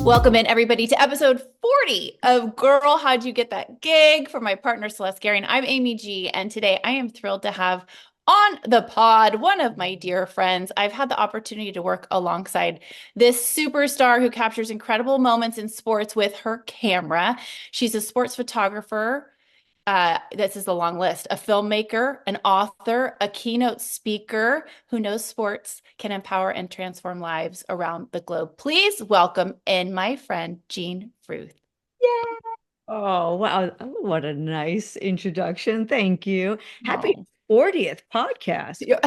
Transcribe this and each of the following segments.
Welcome in, everybody, to episode 40 of Girl, How'd You Get That Gig? For my partner, Celeste Gary, and I'm Amy G. And today I am thrilled to have on the pod one of my dear friends. I've had the opportunity to work alongside this superstar who captures incredible moments in sports with her camera. She's a sports photographer. This is a long list. A filmmaker, an author, a keynote speaker who knows sports, can empower and transform lives around the globe. Please welcome in my friend, Jean Fruth. Yay! Oh, wow. What a nice introduction. Thank you. Happy Oh. 40th podcast. Yeah.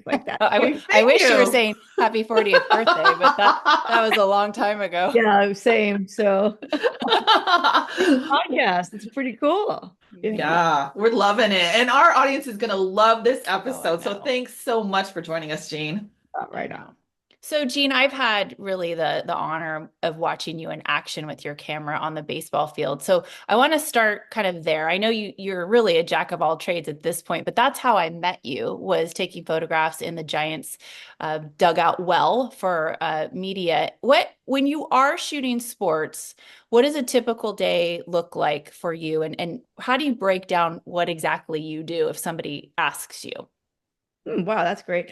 Like that. I Thank wish you were you. saying happy 40th birthday, but that was a long time ago. Yeah, same. So podcast. It's pretty cool. Yeah. Yeah, we're loving it. And our audience is going to love this Oh, I episode. So know. thanks so much for joining us, Jean. Right I on. know. So, Jean, I've had really the honor of watching you in action with your camera on the baseball field. So I want to start kind of there. I know you're really a jack of all trades at this point, but that's how I met you, was taking photographs in the Giants dugout well for media. When you are shooting sports, what does a typical day look like for you? And how do you break down what exactly you do if somebody asks you? Wow, that's great.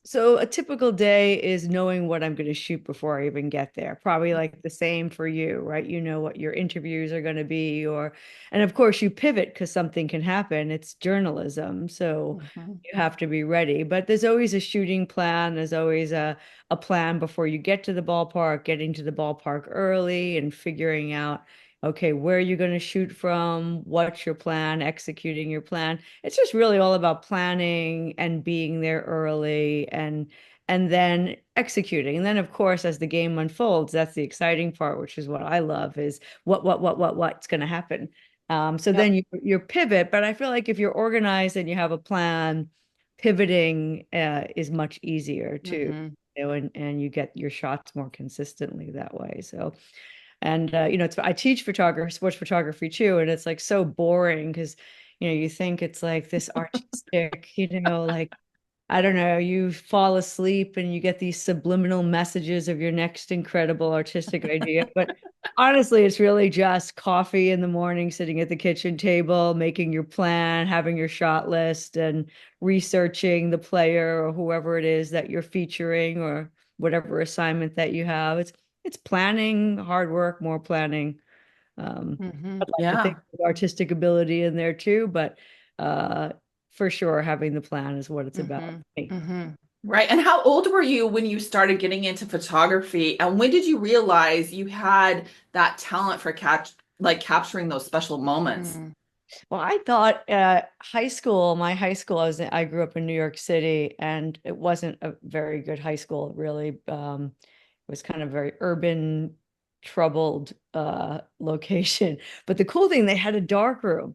So a typical day is knowing what I'm going to shoot before I even get there. Probably like the same for you, right? You know what your interviews are going to be, and of course you pivot because something can happen. It's journalism, so Mhm. you have to be ready. But there's always a shooting plan. There's always a plan before you get to the ballpark, getting to the ballpark early and figuring out, okay, where are you going to shoot from? What's your plan? Executing your plan. It's just really all about planning and being there early and then executing. And then of course, as the game unfolds, that's the exciting part, which is what I love, is what's going to happen. So Yep. then you pivot, but I feel like if you're organized and you have a plan, pivoting is much easier to, Hmm. and you get your shots more consistently that way. So and it's I teach photography, sports photography too, and it's like so boring because you think it's like this artistic, like I don't know, you fall asleep and you get these subliminal messages of your next incredible artistic idea. But honestly, it's really just coffee in the morning, sitting at the kitchen table, making your plan, having your shot list, and researching the player or whoever it is that you're featuring or whatever assignment that you have. It's planning, hard work, more planning. Hmm. I'd like to think Yeah. of artistic ability in there too, but uh, for sure, having the plan is what it's about. Hmm. Hmm. Right. And how old were you when you started getting into photography? And when did you realize you had that talent for capturing those special moments? Hmm. Well, I thought my high school, I grew up in New York City, and it wasn't a very good high school, really. It was kind of very urban, troubled location. But the cool thing, they had a dark room.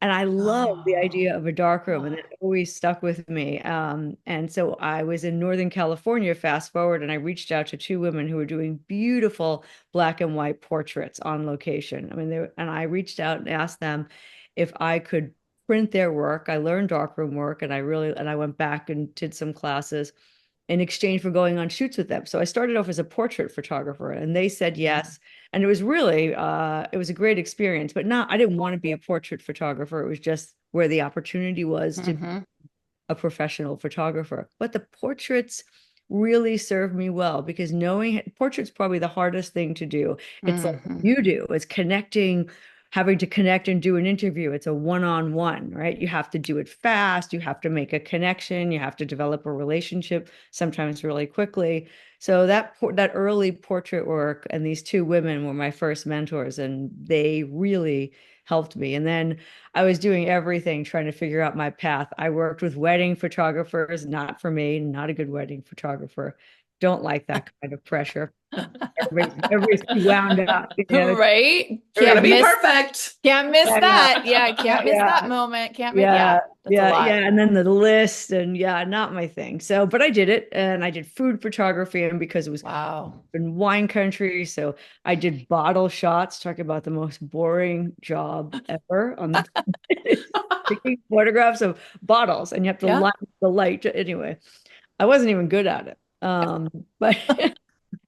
And I love the Oh, idea of a dark room, and oh, it always stuck with me. And so I was in Northern California, fast forward, and I reached out to two women who were doing beautiful black and white portraits on location. I mean, and I reached out and asked them if I could print their work. I learned darkroom work, and I went back and did some classes in exchange for going on shoots with them. So I started off as a portrait photographer, and they said yes. And it was really it was a great experience, but not I didn't want to be a portrait photographer. It was just where the opportunity was to be Hmm. a professional photographer. But the portraits really served me well because knowing portraits probably the hardest thing to do. It's like Hmm. you do, it's connecting, having to connect and do an interview. It's a one-on-one, right? You have to do it fast, you have to make a connection, you have to develop a relationship, sometimes really quickly. So that early portrait work, and these two women were my first mentors, and they really helped me. And then I was doing everything trying to figure out my path. I worked with wedding photographers, not for me, not a good wedding photographer. Don't like that kind of pressure. Everybody's too wound up, Right? you're gonna Can't be miss, perfect. can't miss Yeah, yeah, that. Yeah, yeah, can't miss that yeah. moment. Can't miss. Yeah, Yeah, that's a yeah, lot. yeah. And then the list, and yeah, not my thing. So, but I did it, and I did food photography, and because it was Wow. in wine country, so I did bottle shots. Talk about the most boring job ever on the planet. Taking photographs of bottles, and you have to Yeah. line the light. Anyway, I wasn't even good at it. But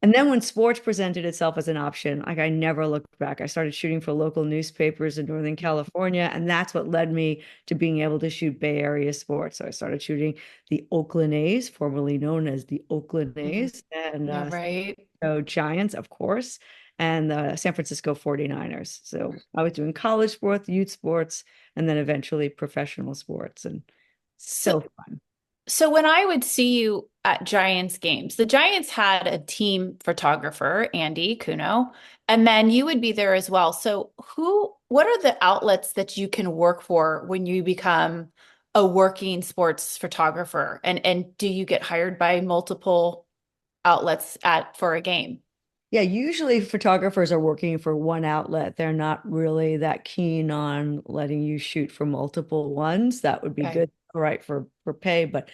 And then when sports presented itself as an option, like I never looked back. I started shooting for local newspapers in Northern California, and that's what led me to being able to shoot Bay Area sports. So I started shooting the Oakland A's, formerly known as the Oakland Mhm. A's, and Yeah, right. so Giants, of course, and the San Francisco 49ers. So I was doing college sports, youth sports, and then eventually professional sports, and So, so fun. so when I would see you at Giants games, the Giants had a team photographer, Andy Kuno, and then you would be there as well. So what are the outlets that you can work for when you become a working sports photographer? And do you get hired by multiple outlets for a game? Yeah, usually photographers are working for one outlet. They're not really that keen on letting you shoot for multiple ones. That would be Okay. good, right, for pay, but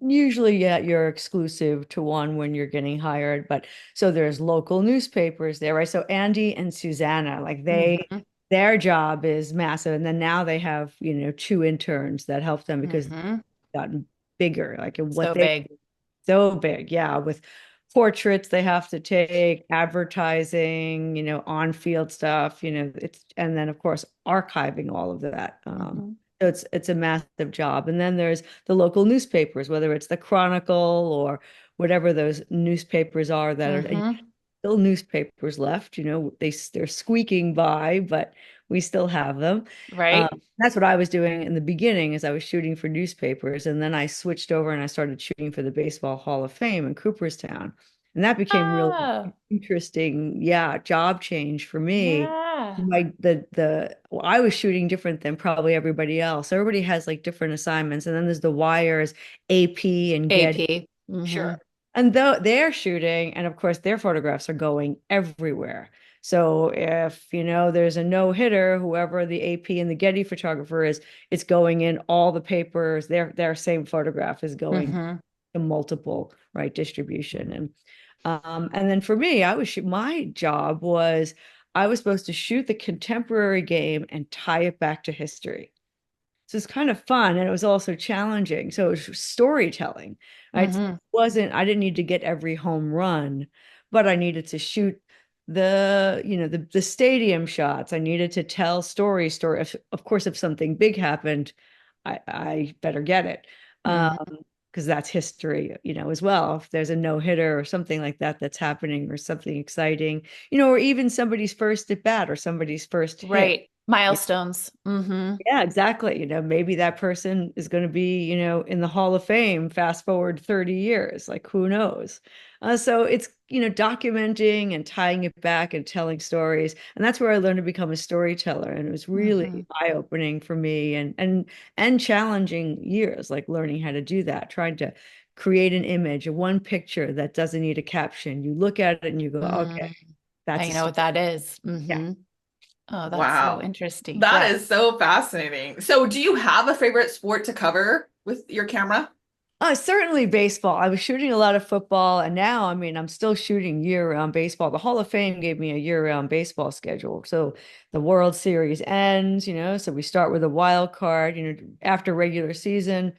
usually, yeah, you're exclusive to one when you're getting hired. But so there's local newspapers there, right? So Andy and Susanna, like Hmm. their job is massive. And then now they have, two interns that help them because they've Hmm. gotten bigger, like in what So they big. so big, yeah, with portraits they have to take, advertising, on-field stuff, it's and then of course archiving all of that. Hmm. So it's a massive job. And then there's the local newspapers, whether it's the Chronicle or whatever those newspapers are that are and Hmm. still newspapers left, they're squeaking by, but we still have them. Um, Right? that's what I was doing in the beginning is I was shooting for newspapers and then I switched over and I started shooting for the Baseball Hall of Fame in Cooperstown. And that became really Oh, interesting, yeah, job change for me. yeah. Well, I was shooting different than probably everybody else. Everybody has like different assignments. And then there's the wires, AP and Getty. AP. Hmm. Sure. And though they're shooting, and of course their photographs are going everywhere. So if, there's a no hitter, whoever the AP and the Getty photographer is, it's going in all the papers. Their same photograph is going Hmm. to multiple, right, distribution. And then for me, my job was I was supposed to shoot the contemporary game and tie it back to history. So it's kind of fun and it was also challenging. So it was storytelling. Hmm. I didn't need to get every home run, but I needed to shoot the stadium shots. I needed to tell story. Of course, if something big happened, I better get it. Hmm. Because that's history, as well. If there's a no hitter or something like that that's happening or something exciting, or even somebody's first at bat or somebody's first hit. Right. Milestones. Hmm. Yeah, exactly. Maybe that person is going to be, in the Hall of Fame, fast forward 30 years, like who knows? So it's, documenting and tying it back and telling stories. And that's where I learned to become a storyteller. And it was Hmm. really eye-opening for me and challenging years, like learning how to do that, trying to create an image, one picture that doesn't need a caption. You look at it and you go, okay, Mm. that's I a know story. what that is. Yeah. Hmm. Oh, that's so Wow. interesting. That Yeah. is so fascinating. So, do you have a favorite sport to cover with your camera? Certainly baseball. I was shooting a lot of football, and now, I mean, I'm still shooting year-round baseball. The Hall of Fame gave me a year-round baseball schedule. So the World Series ends, so we start with a wild card, after regular season.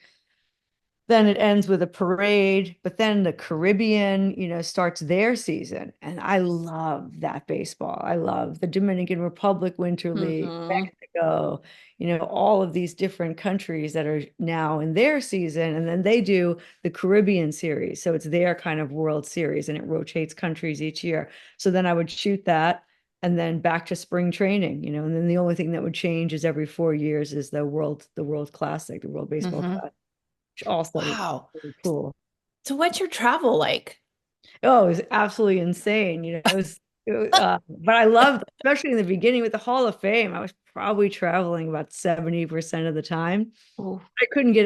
Then it ends with a parade, but then the Caribbean, starts their season. And I love that baseball. I love the Dominican Republic Winter League, Hmm. Mexico, all of these different countries that are now in their season. And then they do the Caribbean series. So it's their kind of World Series and it rotates countries each year. So then I would shoot that and then back to spring training, and then the only thing that would change is every 4 years is the World Classic, the World Baseball Hmm. Classic, which also Wow. really cool. So what's your travel like? Oh, it was absolutely insane. But I loved, especially in the beginning with the Hall of Fame, I was probably traveling about 70% of the time. Oh.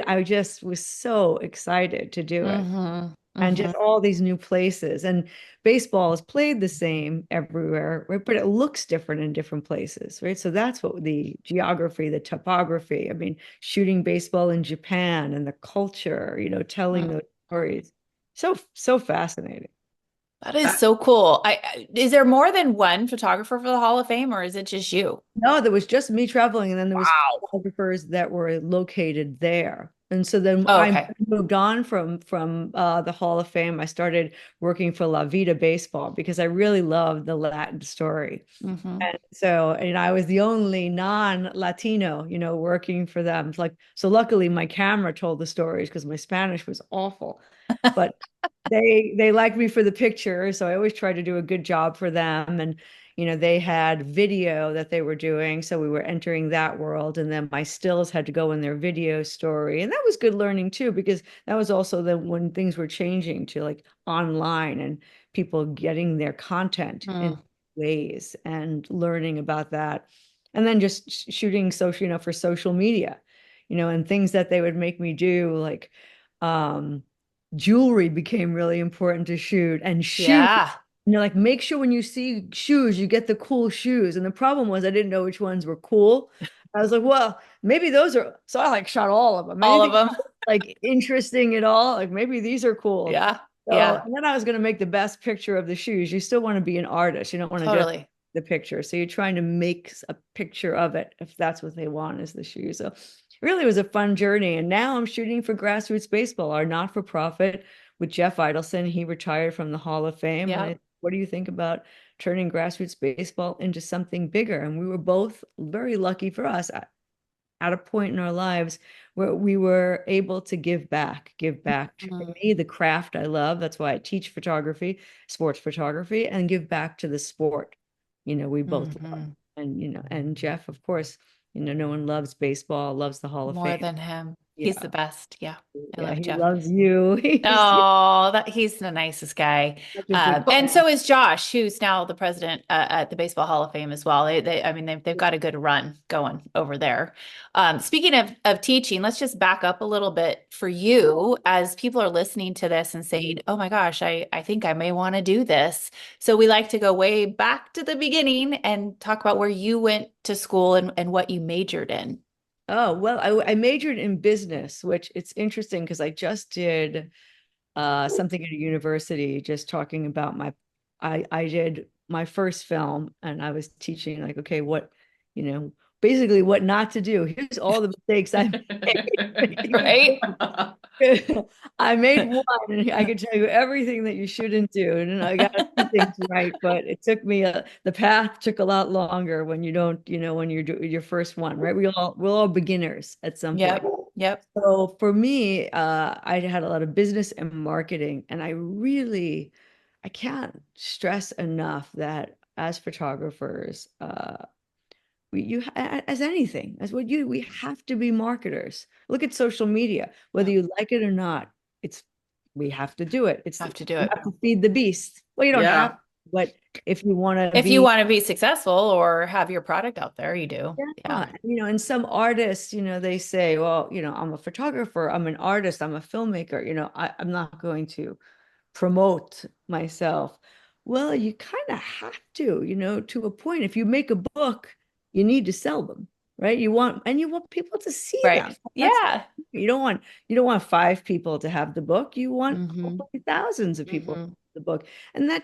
I just was so excited to do it. Hmm. And Hmm. just all these new places. And baseball is played the same everywhere, right? But it looks different in different places, right? So that's what the geography, the topography, I mean, shooting baseball in Japan and the culture, telling those stories. So fascinating. That is That, so cool. Is there more than one photographer for the Hall of Fame, or is it just you? No, there was just me traveling, and then there was Wow. photographers that were located there. And so then Oh, I okay. moved on from the Hall of Fame. I started working for La Vida Baseball because I really loved the Latin story. Hmm. And so, and I was the only non-Latino, working for them. It's like, so luckily my camera told the stories because my Spanish was awful. But they liked me for the picture, so I always tried to do a good job for them. And they had video that they were doing, so we were entering that world, and then my stills had to go in their video story, and that was good learning too, because that was also when things were changing to like online and people getting their content in Mm. ways and learning about that, and then just shooting social, for social media, and things that they would make me do, like um jewelry became really important to shoot, and shoes. Yeah. Like, make sure when you see shoes, you get the cool shoes. And the problem was I didn't know which ones were cool. I was like, well, maybe those are, so I like shot all of them. All of Anything them. like interesting at all, like maybe these are cool. Yeah. So, Yeah. and then I was going to make the best picture of the shoes. You still want to be an artist. You don't want to just Totally. the picture. So you're trying to make a picture of it if that's what they want is the shoes. So really it was a fun journey. And now I'm shooting for Grassroots Baseball, our not-for-profit, with Jeff Idelson. He retired from the Hall of Fame. And Yeah. what do you think about turning Grassroots Baseball into something bigger? And we were both very lucky for us at a point in our lives where we were able to give back to Mm. me, the craft I love. That's why I teach photography, sports photography, and give back to the sport. We both love. Hmm. And, and Jeff, of course, no one loves baseball, loves the Hall of More Fame. than him. He's the Yeah. best. Yeah. I Yeah. love He Jeff. loves you. He's Oh, that he's the nicest guy. such a good And friend. so is Josh, who's now the president at the Baseball Hall of Fame as well. I mean, they've got a good run going over there. Speaking of teaching, let's just back up a little bit for you as people are listening to this and saying, oh my gosh, I think I may want to do this. So we like to go way back to the beginning and talk about where you went to school and what you majored in. Oh, well, I majored in business, which it's interesting because I just did something at a university just talking about I did my first film, and I was teaching like, okay, what, basically what not to do. Here's all the mistakes I Right? made. I made one, and I could tell you everything that you shouldn't do. And I got a few things right, but it took me the path took a lot longer when you don't, when you're doing your first one, right? We're all beginners at some point. Yep. Yep. So for me, I had a lot of business and marketing, and I can't stress enough that as photographers, as anything, as we have to be marketers. Look at social media, whether Yep. you like it or not, we have to do it. Have to do You it. have to feed the beast. Well, you don't have, Yeah. but if you want to If you be. want to be successful or have your product out there, you do. Yeah. Yeah, and some artists, they say, well, I'm a photographer, I'm an artist, I'm a filmmaker, I'm not going to promote myself. Well, you kind of have to a point. If you make a book, you need to sell them, right? You want people to see them. Right. That's Yeah. you don't want 5 people to have the book. You want Hmm. hopefully thousands of people to Hmm. have the book. And that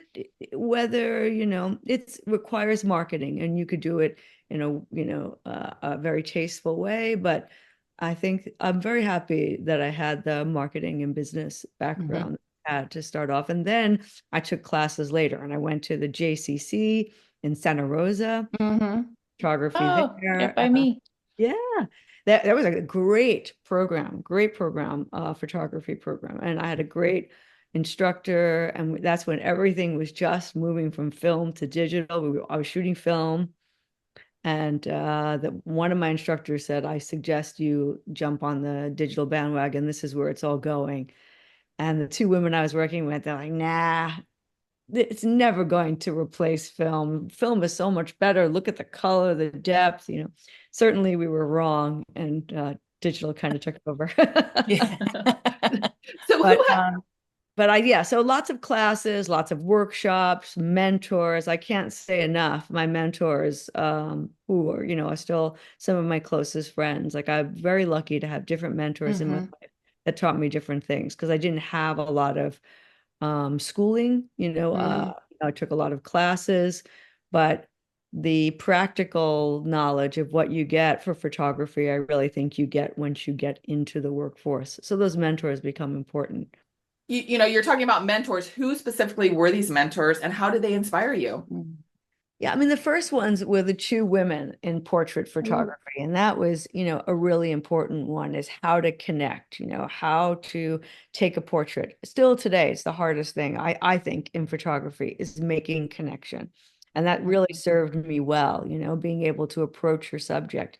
whether, it requires marketing, and you could do it in a very tasteful way, but I think I'm very happy that I had the marketing and business Hmm. background to start off. And then I took classes later, and I went to the JCC in Santa Rosa, Hmm. photography Oh, right there. by me. Yeah, that was a great program, photography program. And I had a great instructor, and that's when everything was just moving from film to digital. I was shooting film, and one of my instructors said, I suggest you jump on the digital bandwagon. This is where it's all going. And the 2 women I was working with, they're like, nah, it's never going to replace film. Film is so much better. Look at the color, the depth, Certainly we were wrong, and digital kind of took over. Yeah. So who But yeah, so lots of classes, lots of workshops, mentors. I can't say enough. My mentors, who are still some of my closest friends. Like, I'm very lucky to have different mentors in my Hmm. life that taught me different things, because I didn't have a lot of schooling. Hmm. I took a lot of classes, but the practical knowledge of what you get for photography, I really think you get once you get into the workforce. So those mentors become important. You know, you're talking about mentors. Who specifically were these mentors and how did they inspire you? Yeah, I mean, the first ones were the two women in portrait photography. And that was, a really important one is how to connect, how to take a portrait. Still today, it's the hardest thing, I think, in photography is making connection. And that really served me well, being able to approach your subject.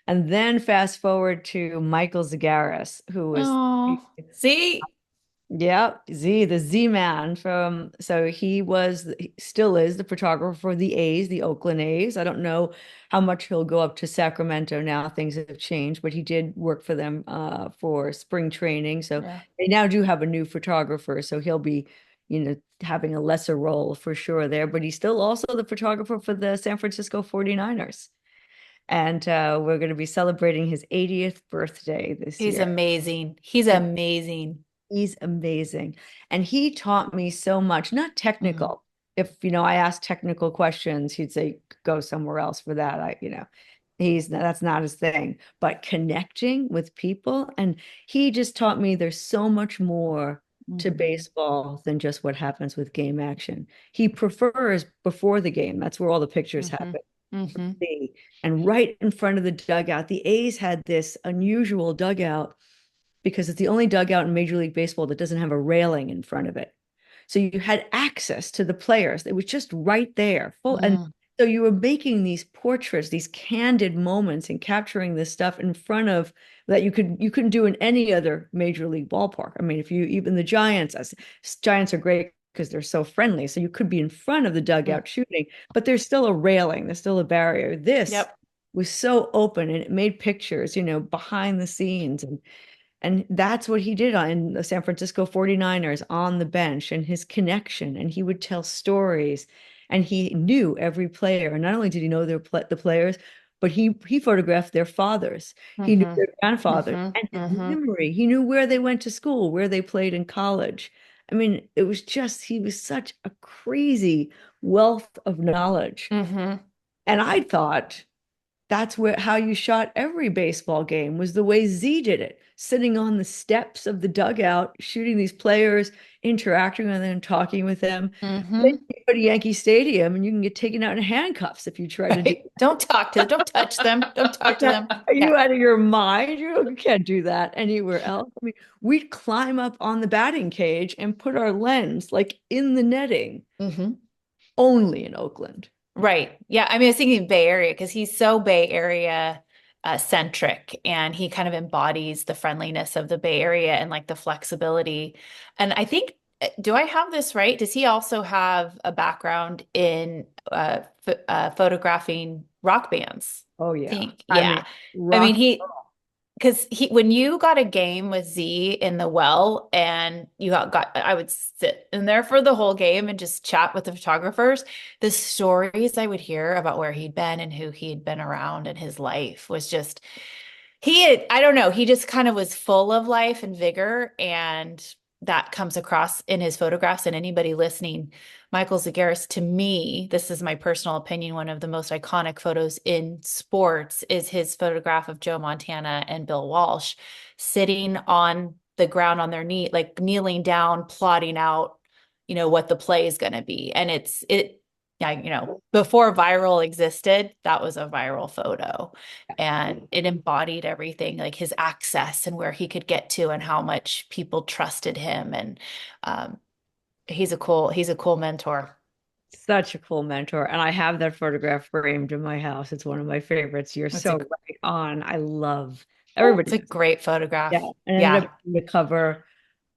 And then fast forward to Michael Zagaris, who was Oh, see? yeah, the Z man from, so he still is the photographer for the A's, the Oakland A's. I don't know how much he'll go up to Sacramento now. Things have changed, but he did work for them for spring training. So Yeah. they now do have a new photographer. So he'll be, having a lesser role for sure there, but he's still also the photographer for the San Francisco 49ers. And we're going to be celebrating his 80th birthday this He's year. amazing. He's amazing. He's amazing. And he taught me so much, not technical. If, I asked technical questions, he'd say, go somewhere else for that. That's not his thing, but connecting with people. And he just taught me there's so much more to baseball than just what happens with game action. He prefers before the game. That's where all the pictures happen. And right in front of the dugout, the A's had this unusual dugout because it's the only dugout in Major League Baseball that doesn't have a railing in front of it. So you had access to the players. It was just right there. And so you were making these portraits, these candid moments and capturing this stuff in front of that you couldn't do in any other Major League ballpark. I mean, even the Giants are great because they're so friendly. So you could be in front of the dugout shooting, but there's still a railing, there's still a barrier. This was so open and it made pictures, behind the scenes. And that's what he did in the San Francisco 49ers on the bench and his connection. And he would tell stories and he knew every player. And not only did he know the players, but he photographed their fathers. He knew their grandfathers and his memory. He knew where they went to school, where they played in college. I mean, he was such a crazy wealth of knowledge. And I thought, that's how you shot every baseball game was the way Z did it, sitting on the steps of the dugout, shooting these players, interacting with them, talking with them. Then you go to Yankee Stadium and you can get taken out in handcuffs if you try to do that. Don't touch them. Don't talk to them. Are you out of your mind? You can't do that anywhere else. I mean, we'd climb up on the batting cage and put our lens like in the netting, only in Oakland. Right. Yeah. I mean, I was thinking Bay Area because he's so Bay Area centric and he kind of embodies the friendliness of the Bay Area and like the flexibility. And I think, do I have this right? Does he also have a background in photographing rock bands? Oh, yeah. Yeah. I mean, because when you got a game with Z in the well and I would sit in there for the whole game and just chat with the photographers. The stories I would hear about where he'd been and who he'd been around in his life was just, I don't know, he just kind of was full of life and vigor. And that comes across in his photographs. And anybody listening, Michael Zagaris, to me, this is my personal opinion, one of the most iconic photos in sports is his photograph of Joe Montana and Bill Walsh sitting on the ground on their knee, like kneeling down, plotting out, what the play is going to be. And before viral existed, that was a viral photo and it embodied everything, like his access and where he could get to and how much people trusted him. And he's a cool mentor. Such a cool mentor. And I have that photograph framed in my house. It's one of my favorites. You're so right on. I love everybody. It's a great photograph. Yeah. And ended up the cover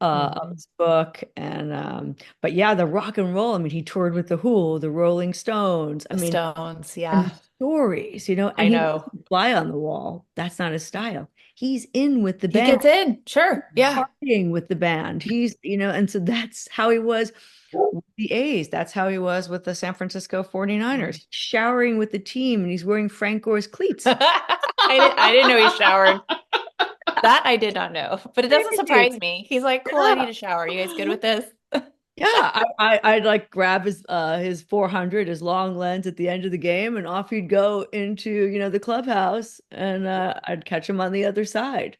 of his book. And but yeah, the rock and roll. I mean, he toured with the Who, the Rolling Stones. Stones, and stories, and I know. He fly on the wall. That's not his style. He's in with the band. He gets in, sure. Yeah. Partying with the band. He's, and so that's how he was with the A's. That's how he was with the San Francisco 49ers. Showering with the team and he's wearing Frank Gore's cleats. I didn't know he showered. That I did not know, but it doesn't surprise me. He's like, cool, I need a shower. You guys good with this? Yeah, I'd like grab his 400, his long lens at the end of the game, and off he'd go into, the clubhouse, and I'd catch him on the other side.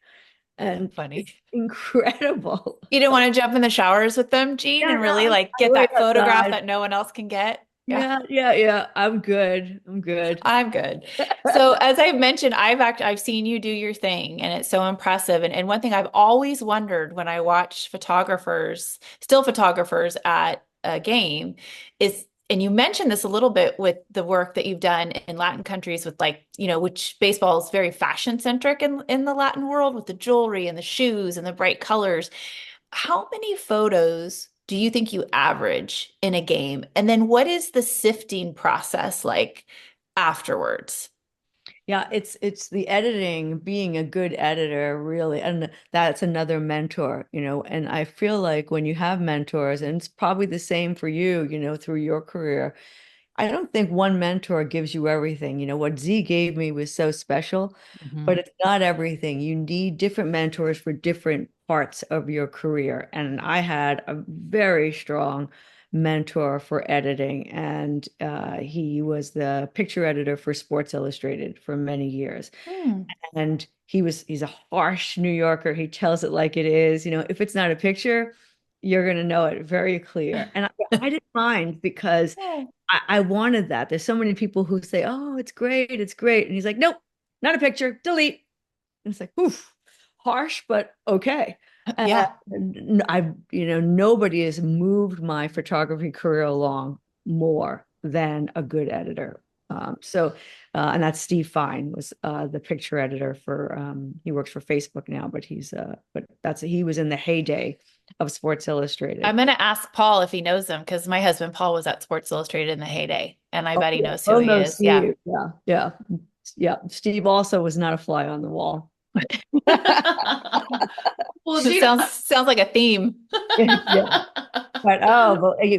So And funny. it's incredible. You didn't want to jump in the showers with them, Jean, Yeah, and really no, like I get wait that photograph outside. that no one else can get? Yeah. Yeah, yeah, yeah. I'm good. I'm good. I'm good. So as I've mentioned, I've seen you do your thing and it's so impressive. And one thing I've always wondered when I watch photographers, still photographers at a game is, and you mentioned this a little bit with the work that you've done in Latin countries with like, which baseball is very fashion centric in the Latin world with the jewelry and the shoes and the bright colors. How many photos do you think you average in a game? And then what is the sifting process like afterwards? Yeah, it's the editing, being a good editor, really, and that's another mentor, and I feel like when you have mentors, and it's probably the same for you, through your career, I don't think one mentor gives you everything. What Z gave me was so special, but Mhm. it's not everything. You need different mentors for different parts of your career. And I had a very strong mentor for editing, and he was the picture editor for Sports Illustrated for many years. Hmm. And he's a harsh New Yorker. He tells it like it is. If it's not a picture, you're going to know it very clear. And I didn't mind because Oh, I wanted that. There's so many people who say, "Oh, it's great, it's great," and he's like, "Nope, not a picture, delete." And it's like, oof, harsh, but okay. yeah. Nobody has moved my photography career along more than a good editor. And that's Steve Fine was the picture editor for. He works for Facebook now, but he was in the heyday of Sports Illustrated. I'm going to ask Paul if he knows him because my husband Paul was at Sports Illustrated in the heyday, and I Oh, bet he yeah. knows who Oh he no, is. Yeah. Steve. Yeah, yeah, yeah. Steve also was not a fly on the wall. Well, It Gina, sounds like a theme. Yeah. But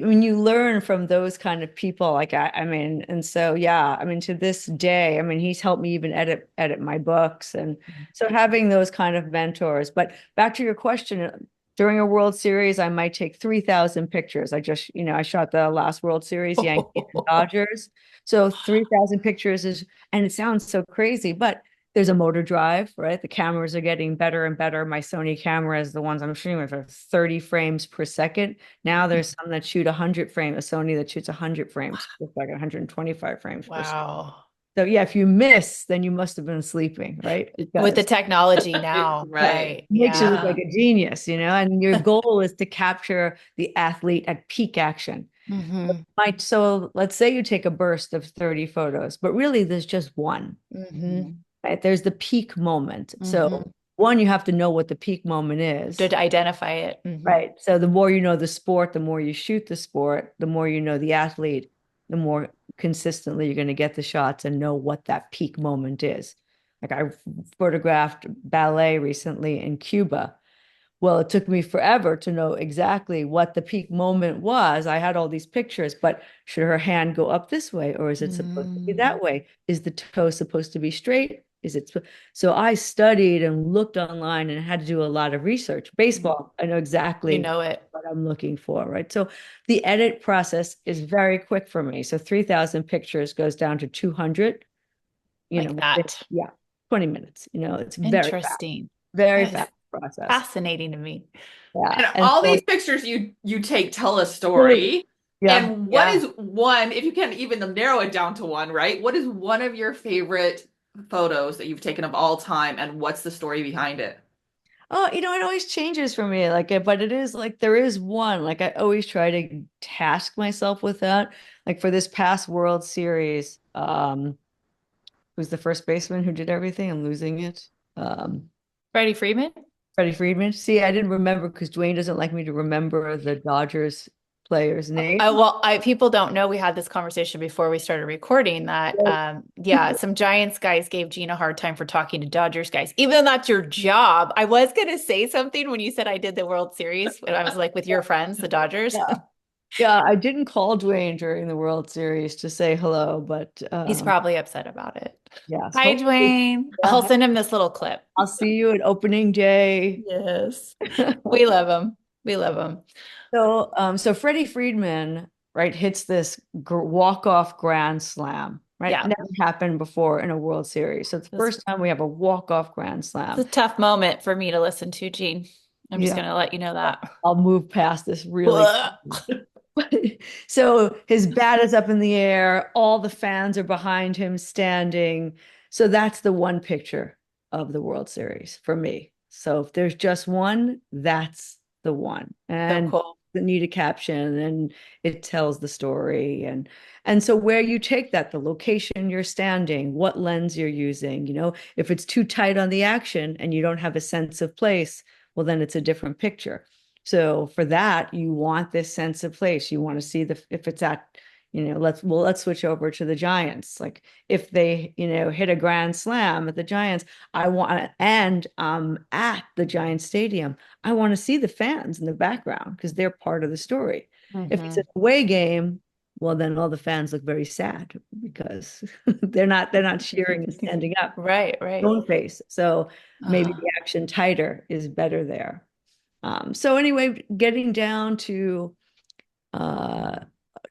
when you learn from those kind of people, like I mean, and so yeah, I mean, to this day, I mean, he's helped me even edit my books, and so having those kind of mentors. But back to your question, during a World Series, I might take 3,000 pictures. I shot the last World Series, Yankees and Dodgers, so 3,000 pictures is, and it sounds so crazy, but there's a motor drive, right? The cameras are getting better and better. My Sony cameras, the ones I'm shooting with, are 30 frames per second. Now there's some that shoot 100 frames, a Sony that shoots 100 frames per second, 125 frames per second. Wow. So yeah, if you miss, then you must have been sleeping, right? With the Because technology now, right. right? it makes you Yeah. look like Yeah. a genius, and your goal is to capture the athlete at peak action. Hmm. So let's say you take a burst of 30 photos, but really there's just one. Hmm. Right? There's the peak moment. So Hmm. one, you have to know what the peak moment is, To identify it. Hmm. right? So the more you know the sport, the more you shoot the sport, the more you know the athlete, the more consistently you're going to get the shots and know what that peak moment is. Like I photographed ballet recently in Cuba. Well, it took me forever to know exactly what the peak moment was. I had all these pictures, but should her hand go up this way or is it supposed to be Mm. that way? Is the toe supposed to be straight? So I studied and looked online and had to do a lot of research. Baseball, I know You exactly know it what I'm looking for, right? So the edit process is very quick for me. So 3,000 pictures goes down to 200, like that. yeah, 20 minutes. It's Interesting. very That is fast process. fascinating to me. Yeah. And And all these so pictures you take tell a really, story. yeah. And what Yeah. is one, if you can even narrow it down to one, right? What is one of your favorite photos that you've taken of all time, and what's the story behind it? Oh, it always changes for me. But it is like there is one. Like I always try to task myself with that. Like for this past World Series, who's the first baseman who did everything? I'm losing it. Um, Freddie Freeman? Freddie Freeman. See, I didn't remember because Dwayne doesn't like me to remember the Dodgers player's name. People don't know we had this conversation before we started recording that, yeah, some Giants guys gave Gene a hard time for talking to Dodgers guys, even though that's your job. I was going to say something when you said I did the World Series, when I was like with your friends, the Dodgers. Yeah. Yeah, I didn't call Dwayne during the World Series to say hello, but He's probably upset about it. yes, Hi, hopefully, Dwayne. I'll yeah, send him this little clip. I'll see you at opening day. Yes. We love him. We love them. So Freddie Freeman, right, hits this walk-off grand slam, right? Yeah. Never happened before in a World Series. So it's the It's first time we have a walk-off grand it's slam. a tough moment for me to listen to, Gene. I'm just Yeah, gonna let you know that. I'll move past this really. Blah. So his bat is up in the air, all the fans are behind him standing. So that's the one picture of the World Series for me. So if there's just one, that's the one. So And cool. the need a caption and it tells the story. And so where you take that, the location you're standing, what lens you're using, if it's too tight on the action and you don't have a sense of place, well, then it's a different picture. So for that, you want this sense of place. You want to see if it's at, let's switch over to the Giants. Like if they, hit a grand slam at the Giants, I want, and at the Giants stadium, I want to see the fans in the background because they're part of the story. If it's an Hmm. away game, well, then all the fans look very sad because they're not cheering and standing up, Right, right. stone face. So maybe Uh, the action tighter is better there. So anyway, getting down to uh,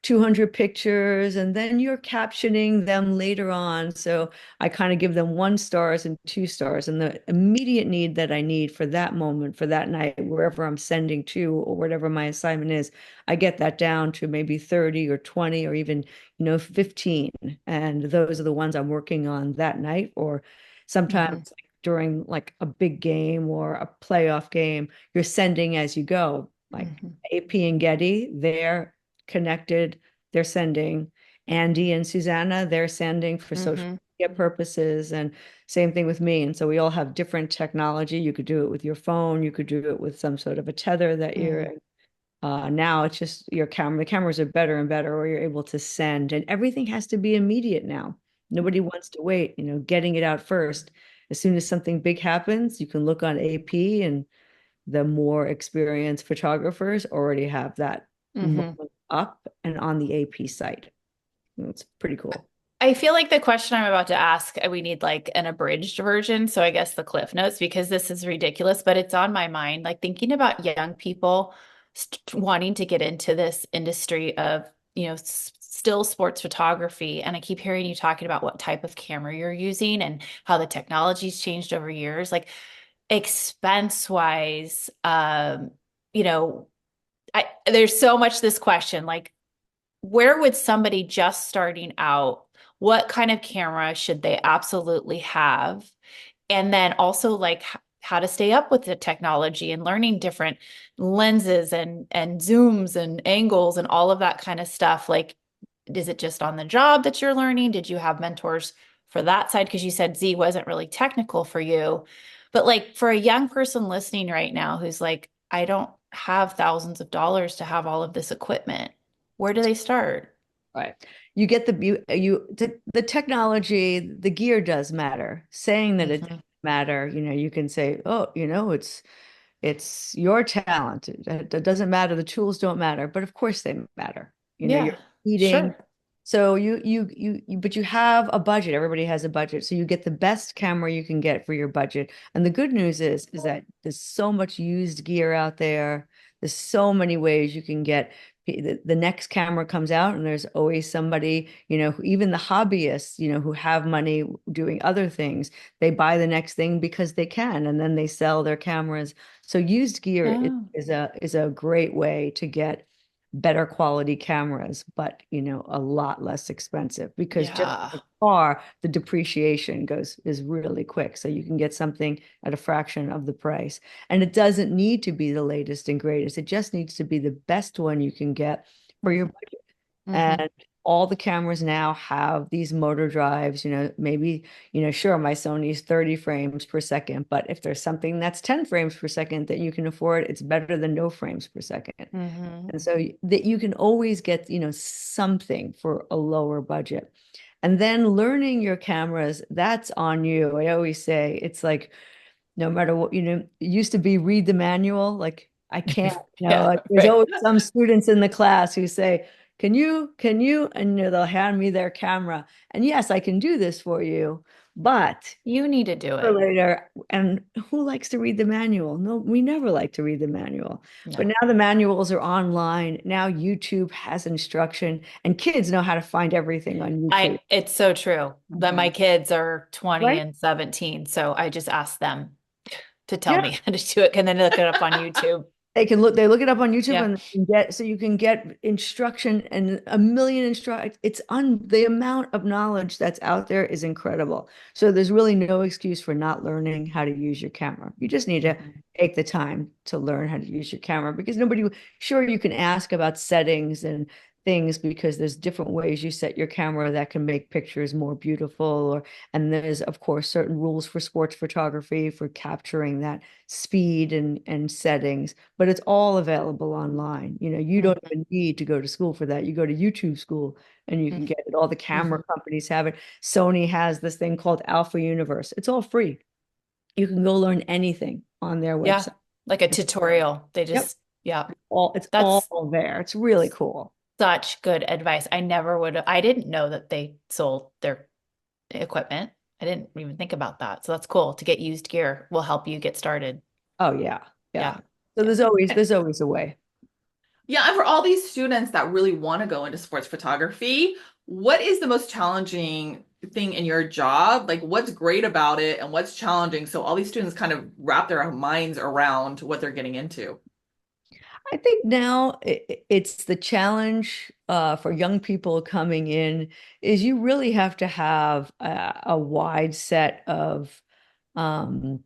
200 pictures, and then you're captioning them later on. So I kind of give them 1 stars and 2 stars, and the immediate need that I need for that moment, for that night, wherever I'm sending to, or whatever my assignment is, I get that down to maybe 30 or 20 or even, 15. And those are the ones I'm working on that night, or sometimes mhm, during like a big game or a playoff game, you're sending as you go. Like mhm, AP and Getty, they're connected, they're sending. Andy and Susanna, they're sending for social mhm, media purposes. And same thing with me. And so we all have different technology. You could do it with your phone, you could do it with some sort of a tether that you're mhm, now it's just your camera. The cameras are better and better, or you're able to send, and everything has to be immediate now. Nobody wants to wait, getting it out first. As soon as something big happens, you can look on AP, and the more experienced photographers already have that mhm. moment up and on the AP site. It's pretty cool. I feel like the question I'm about to ask, we need like an abridged version. So I guess the Cliff Notes, because this is ridiculous, but it's on my mind. Like thinking about young people wanting to get into this industry of, still sports photography. And I keep hearing you talking about what type of camera you're using and how the technology's changed over years. Like expense wise, you know, there's so much this question, like where would somebody just starting out, what kind of camera should they absolutely have? And then also like how to stay up with the technology and learning different lenses and zooms and angles and all of that kind of stuff. Like, is it just on the job that you're learning? Did you have mentors for that side? Because you said Z wasn't really technical for you. But like for a young person listening right now who's like, I don't have thousands of dollars to have all of this equipment, where do they start? Right. You get the technology, the gear does matter. Saying that it doesn't Hmm. matter, you can say, oh, it's your talent. It doesn't matter. The tools don't matter, but of course they matter. You're Yeah, eating. sure. So but you have a budget. Everybody has a budget. So you get the best camera you can get for your budget. And the good news is that there's so much used gear out there. There's so many ways you can get the next camera comes out, and there's always somebody, even the hobbyists, who have money doing other things, they buy the next thing because they can, and then they sell their cameras. So used gear Oh, is a great way to get better quality cameras, but a lot less expensive because just yeah. like a car, the depreciation is really quick. So you can get something at a fraction of the price. And it doesn't need to be the latest and greatest. It just needs to be the best one you can get for your Hmm. budget. Hmm. And all the cameras now have these motor drives, maybe, sure, my Sony's 30 frames per second, but if there's something that's 10 frames per second that you can afford, it's better than no frames per second. Hmm. And so that you can always get, something for a lower budget. And then learning your cameras, that's on you. I always say it's like no matter what, it used to be read the manual. Like I can't, Yeah, like there's right. always some students in the class who say, can you, and they'll hand me their camera. And yes, I can do this for you, but You need to do for it. later. And who likes to read the manual? No, we never like to read the manual. But No. now the manuals are online. Now YouTube has instruction, and kids know how to find everything on YouTube, It's so true that my Mhm. kids are 20 right? and 17. So I just ask them to tell Yeah. me how to do it. And then look it up on YouTube. They look it up on YouTube Yeah. and so you can get instruction and a million it's on the amount of knowledge that's out there is incredible. So there's really no excuse for not learning how to use your camera. You just need to Mhm. take the time to learn how to use your camera because sure, you can ask about settings and things because there's different ways you set your camera that can make pictures more beautiful and there's of course certain rules for sports photography for capturing that speed and settings, but it's all available online. You don't Mhm. even need to go to school for that. You go to YouTube school and you can get it. All the camera Mhm. companies have it. Sony has this thing called Alpha Universe. It's all free. You can go learn anything on their Yeah. website. Like a It's, tutorial. They yep, just, yeah. it's That's all there. It's really cool. such good advice. I never would have, I didn't know that they sold their equipment. I didn't even think about that. So that's cool. To get used gear will help you get started. Oh yeah. Yeah. Yeah. So Yeah. there's always a way. Yeah, and for all these students that really want to go into sports photography, what is the most challenging thing in your job? Like, what's great about it and what's challenging? So all these students kind of wrap their minds around what they're getting into. I think now it's the challenge for young people coming in is you really have to have a wide set of um,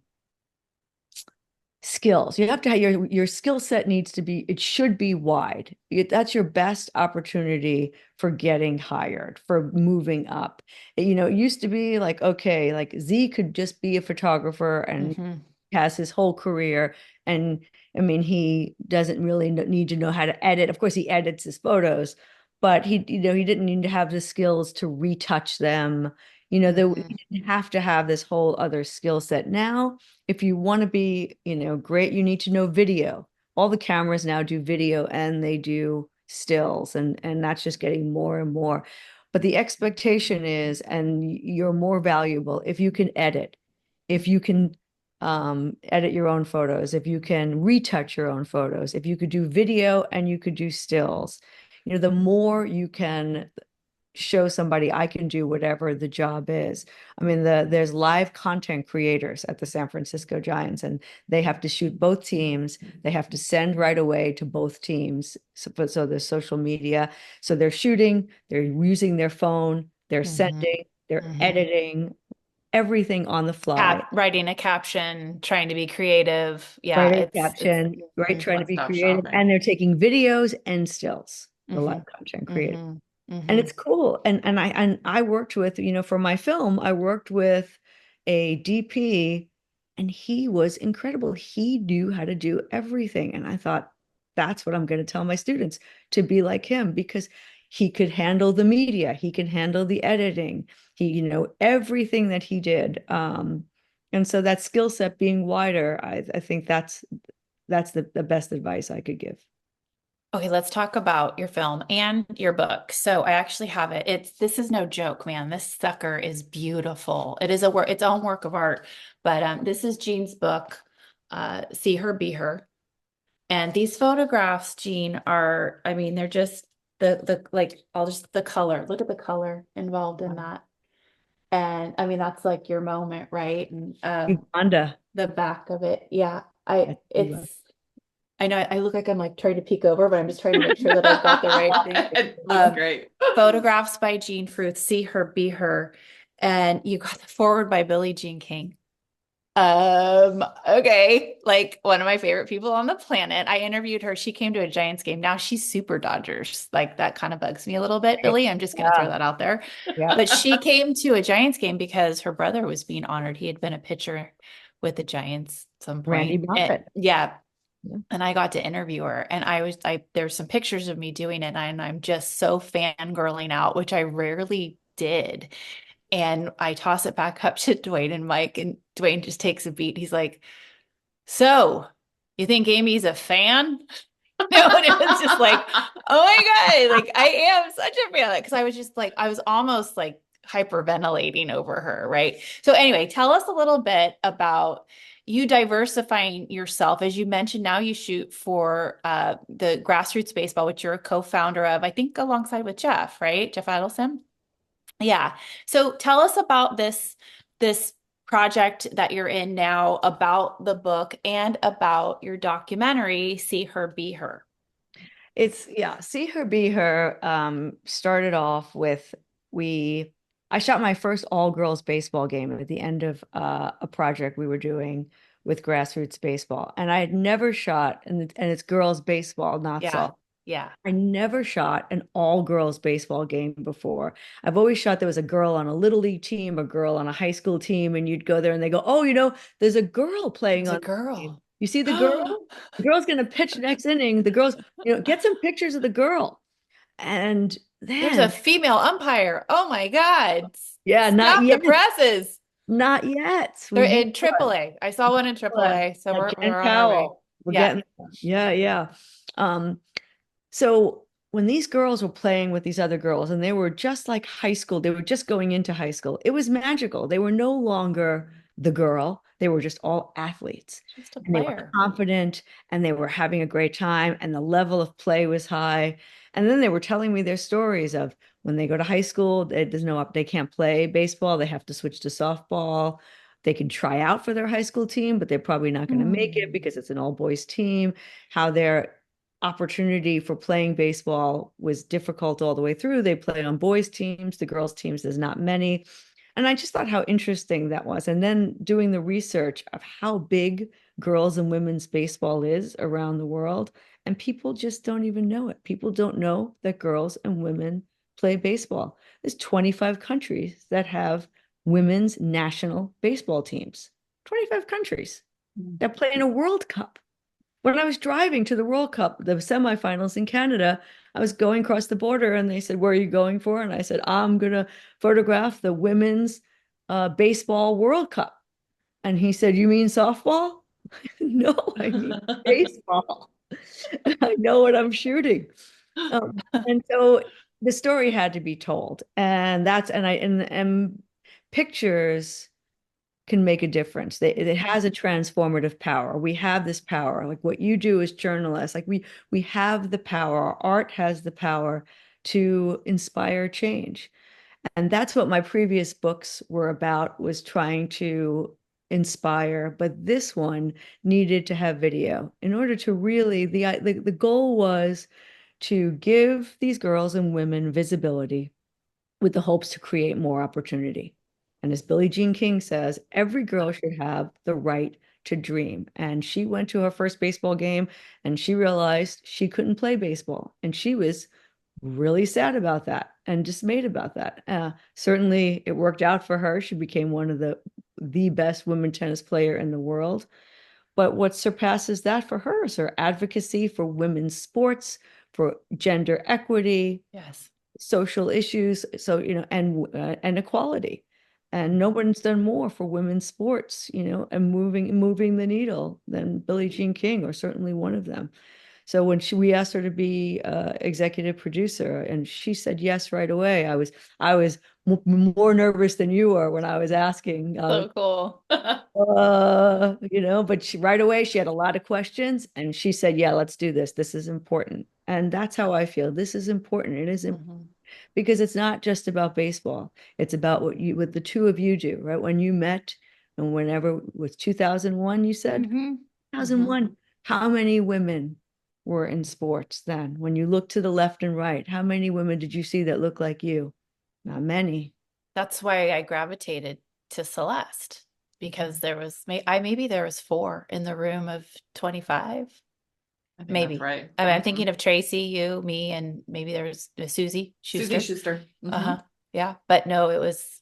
skills. You have to have your skill set needs to be, it should be wide. That's your best opportunity for getting hired, for moving up. It used to be like, okay, like Z could just be a photographer and Hmm. has his whole career. And I mean, he doesn't really need to know how to edit. Of course, he edits his photos, but he didn't need to have the skills to retouch them. Hmm. He didn't have to have this whole other skill set. Now, if you want to be, great, you need to know video. All the cameras now do video and they do stills, and that's just getting more and more. But the expectation is, and you're more valuable if you can edit, if you can edit your own photos, if you can retouch your own photos, if you could do video and you could do stills, the more you can show somebody I can do whatever the job is. I mean, there's live content creators at the San Francisco Giants, and they have to shoot both teams. They have to send right away to both teams. So there's social media. So they're shooting, they're using their phone, they're Hmm. sending, they're Hmm. editing, everything on the fly. Writing a caption, trying to be creative. Yeah, Writer it's caption, right? mhm. Trying to be One-stop creative. shopping. And they're taking videos and stills, the Hmm. live content creator. Hmm. And Hmm. it's cool. And I worked with, for my film, I worked with a DP and he was incredible. He knew how to do everything. And I thought, that's what I'm going to tell my students to be like him because he could handle the media, he can handle the editing, everything that he did. And so that skill set being wider, I think that's the best advice I could give. Okay, let's talk about your film and your book. So I actually have it. This is no joke, man. This sucker is beautiful. It is its own work of art. But this is Jean's book, See Her, Be Her. And these photographs, Jean, are, I mean, they're just the like I'll just the color. Look at the color involved in that. And I mean, that's like your moment, right? And Uganda. the back of it. Yeah. That's Uganda. I know I look like I'm like trying to peek over, but I'm just trying to make sure that I've got the right thing. It looks Um, great. Photographs by Jean Fruth, See Her, Be Her. And you got the forward by Billie Jean King. Okay, like one of my favorite people on the planet. I interviewed her. She came to a Giants game. Now she's super Dodgers. Like that kind of bugs me a little bit, Right. Billy. I'm just gonna throw Yeah. that out there. Yeah. But she came to a Giants game because her brother was being honored. He had been a pitcher with the Giants at some Randy point. And Moffett. yeah, Yeah. and I got to interview her, and there's some pictures of me doing it, and I'm just so fangirling out, which I rarely did. And I toss it back up to Dwayne and Mike, and Dwayne just takes a beat. He's like, "So, you think Amy's a fan?" No, and it was just like, oh my God, like I am such a fan because I was just like, I was almost like hyperventilating over her, right? So anyway, tell us a little bit about you diversifying yourself. As you mentioned, now you shoot for the Grassroots Baseball, which you're a co-founder of, I think alongside with Jeff, right? Jeff Adelson. Yeah. So tell us about this project that you're in now, about the book and about your documentary, See Her, Be Her. It's yeah, See Her Be Her started off with we I shot my first all girls baseball game at the end of a project we were doing with Grassroots Baseball. And I had never shot and it's girls baseball, not Yeah. softball. Yeah. I never shot an all girls baseball game before. I've always shot there was a girl on a little league team, a girl on a high school team, and you'd go there and they go, "Oh, there's a girl playing It's a on the team. girl. You see the girl? The girl's gonna pitch next inning. The girl's, get some pictures of the girl." And There's a then, female umpire. Oh my God. yeah, not Stop the yet. presses. Not yet. They're We need in AAA. I saw one in AAA, so yeah, Jen we're on our way. Powell. We're Yeah. getting there. Yeah, yeah. Um, So when these girls were playing with these other girls and they were just like high school, they were just going into high school. It was magical. They were no longer the girl. They were just all athletes. Just a And they were player. confident and they were having a great time and the level of play was high. And then they were telling me their stories of when they go to high school, there's no up, they can't play baseball, they have to switch to softball. They can try out for their high school team, but they're probably not going to make it Hmm. because it's an all boys team. How they're opportunity for playing baseball was difficult all the way through. They play on boys' teams, the girls' teams, there's not many. And I just thought how interesting that was. And then doing the research of how big girls and women's baseball is around the world. And people just don't even know it. People don't know that girls and women play baseball. There's 25 countries that have women's national baseball teams. 25 countries that play in a World Cup. When I was driving to the World Cup, the semifinals in Canada, I was going across the border and they said, "Where are you going for?" And I said, "I'm going to photograph the women's baseball World Cup." And he said, "You mean softball?" No, I mean baseball. I know what I'm shooting. And so the story had to be told. And that's, and pictures can make a difference. It has a transformative power. We have this power. Like what you do as journalists, like we have the power. Our art has the power to inspire change. And that's what my previous books were about, was trying to inspire. But this one needed to have video in order to really, the goal was to give these girls and women visibility with the hopes to create more opportunity. And as Billie Jean King says, every girl should have the right to dream. And she went to her first baseball game and she realized she couldn't play baseball. And she was really sad about that and dismayed about that. Certainly, it worked out for her. She became one of the best women tennis player in the world. But what surpasses that for her is her advocacy for women's sports, for gender equity, Yes. social issues, so and equality. And no one's done more for women's sports, and moving the needle than Billie Jean King, or certainly one of them. So when we asked her to be executive producer, and she said yes right away. I was more nervous than you were when I was asking. So cool. But she right away, she had a lot of questions and she said, "Yeah, let's do this. This is important." And that's how I feel. This is important. It is Mhm. because it's not just about baseball. It's about what the two of you do, right? When you met, and whenever it was 2001, you said Mhm. Mhm. 2001, how many women were in sports then? When you look to the left and right, how many women did you see that look like you? Not many. That's why I gravitated to Celeste because there was maybe there was four in the room of 25. I think that's Maybe. right. I mean, I'm thinking of Tracy, you, me, and maybe there's Susie Susie Schuster. Schuster. Uh-huh. Yeah. But no, it was,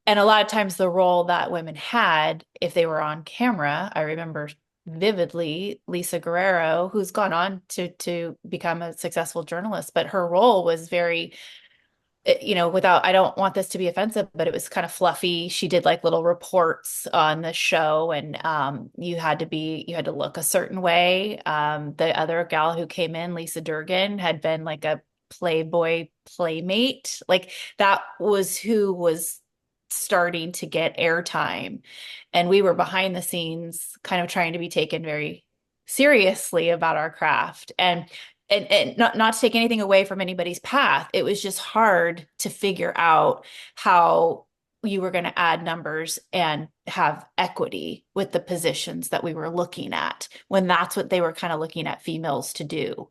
and a lot of times the role that women had, if they were on camera, I remember vividly Lisa Guerrero, who's gone on to become a successful journalist, but her role was very without, I don't want this to be offensive, but it was kind of fluffy. She did like little reports on the show, and you had to look a certain way. The other gal who came in, Lisa Durgan, had been like a Playboy playmate. Like that was who was starting to get airtime. And we were behind the scenes, kind of trying to be taken very seriously about our craft. And not to take anything away from anybody's path, it was just hard to figure out how you were going to add numbers and have equity with the positions that we were looking at when that's what they were kind of looking at females to do.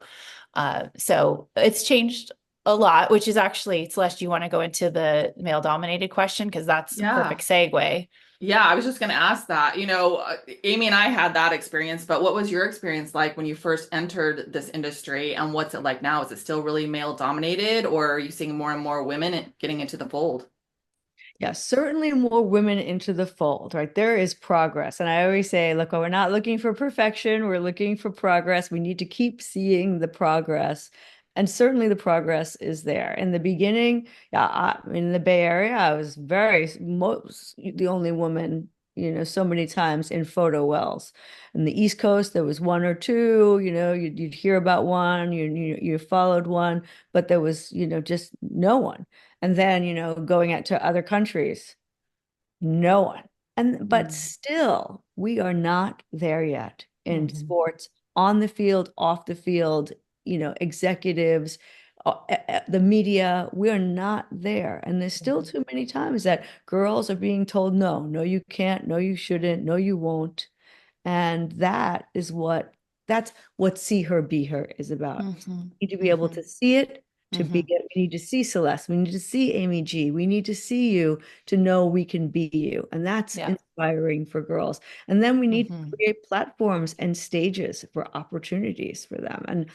So it's changed a lot, which is actually, Celeste, you want to go into the male dominated question? Because that's a Yeah. perfect segue. Yeah, I was just going to ask that. Amy and I had that experience, but what was your experience like when you first entered this industry, and what's it like now? Is it still really male dominated, or are you seeing more and more women getting into the fold? Yeah, certainly more women into the fold, right? There is progress. And I always say, look, we're not looking for perfection, we're looking for progress. We need to keep seeing the progress. And certainly the progress is there. In the beginning, yeah, in the Bay Area, I was the only woman, so many times in photo wells. In the East Coast, there was one or two, you'd hear about one, you followed one, but there was, just no one. And then, going out to other countries, no one. But Mm-hmm. still, we are not there yet in Mm-hmm. sports, on the field, off the field, executives, the media, we are not there. And there's still too many times that girls are being told, no, no, you can't, no, you shouldn't, no, you won't. And that's what See Her, Be Her is about. Mm-hmm. We need to be able Mm-hmm. to see it, to be Mm-hmm. it. We need to see Celeste. We need to see Amy G. We need to see you to know we can be you. And that's Yeah. inspiring for girls. And then we need to Mm-hmm. create platforms and stages for opportunities for them. And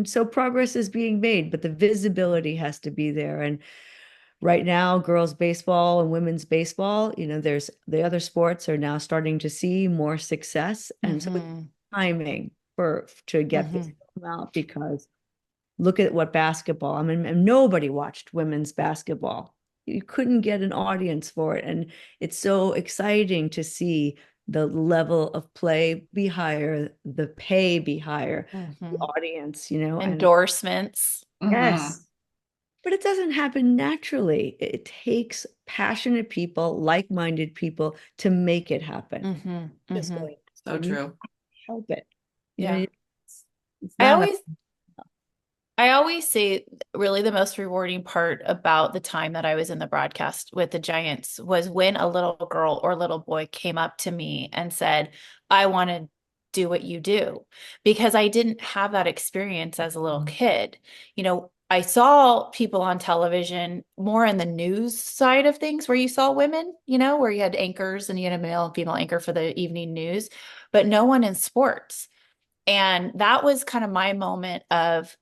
so progress is being made, but the visibility has to be there. And right now, girls baseball and women's baseball, there's the other sports are now starting to see more success. And so it's Mm-hmm. timing for to get this Mm-hmm. film out because look at what basketball, I mean, and nobody watched women's basketball. You couldn't get an audience for it. And it's so exciting to see the level of play be higher, the pay be higher, the Mm-hmm. audience, and Endorsements. Hmm. yes. But it doesn't happen naturally. It takes passionate people, like-minded people to make it happen. Mm-hmm. Just Mm-hmm. going, So and you true. help it. Yeah. It's I not a always I always say really the most rewarding part about the time that I was in the broadcast with the Giants was when a little girl or little boy came up to me and said, I want to do what you do, because I didn't have that experience as a little kid. I saw people on television more in the news side of things where you saw women, where you had anchors and you had a male and female anchor for the evening news, but no one in sports. And that was kind of my moment of,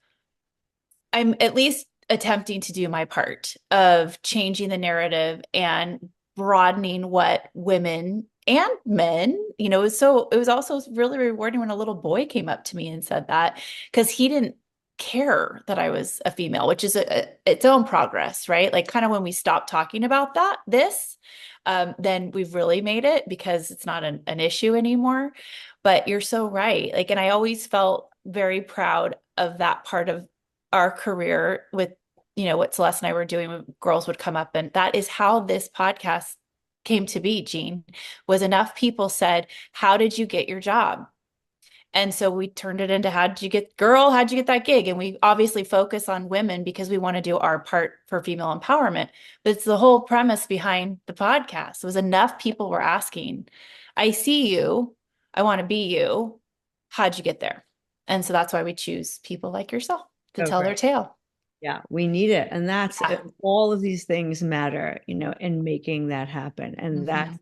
I'm at least attempting to do my part of changing the narrative and broadening what women and men, it was also really rewarding when a little boy came up to me and said that, because he didn't care that I was a female, which is its own progress, right? Like kind of when we stop talking about then we've really made it because it's not an issue anymore. But you're so right. Like, and I always felt very proud of that part of our career with, what Celeste and I were doing when girls would come up. And that is how this podcast came to be, Jean, was enough people said, how did you get your job? And so we turned it into, how'd you get that gig? And we obviously focus on women because we want to do our part for female empowerment. But it's the whole premise behind the podcast. It was enough people were asking, I see you. I want to be you. How'd you get there? And so that's why we choose people like yourself to so tell their great. tale. Yeah, we need it. And that's Yeah. all of these things matter, in making that happen. And Mm-hmm. that's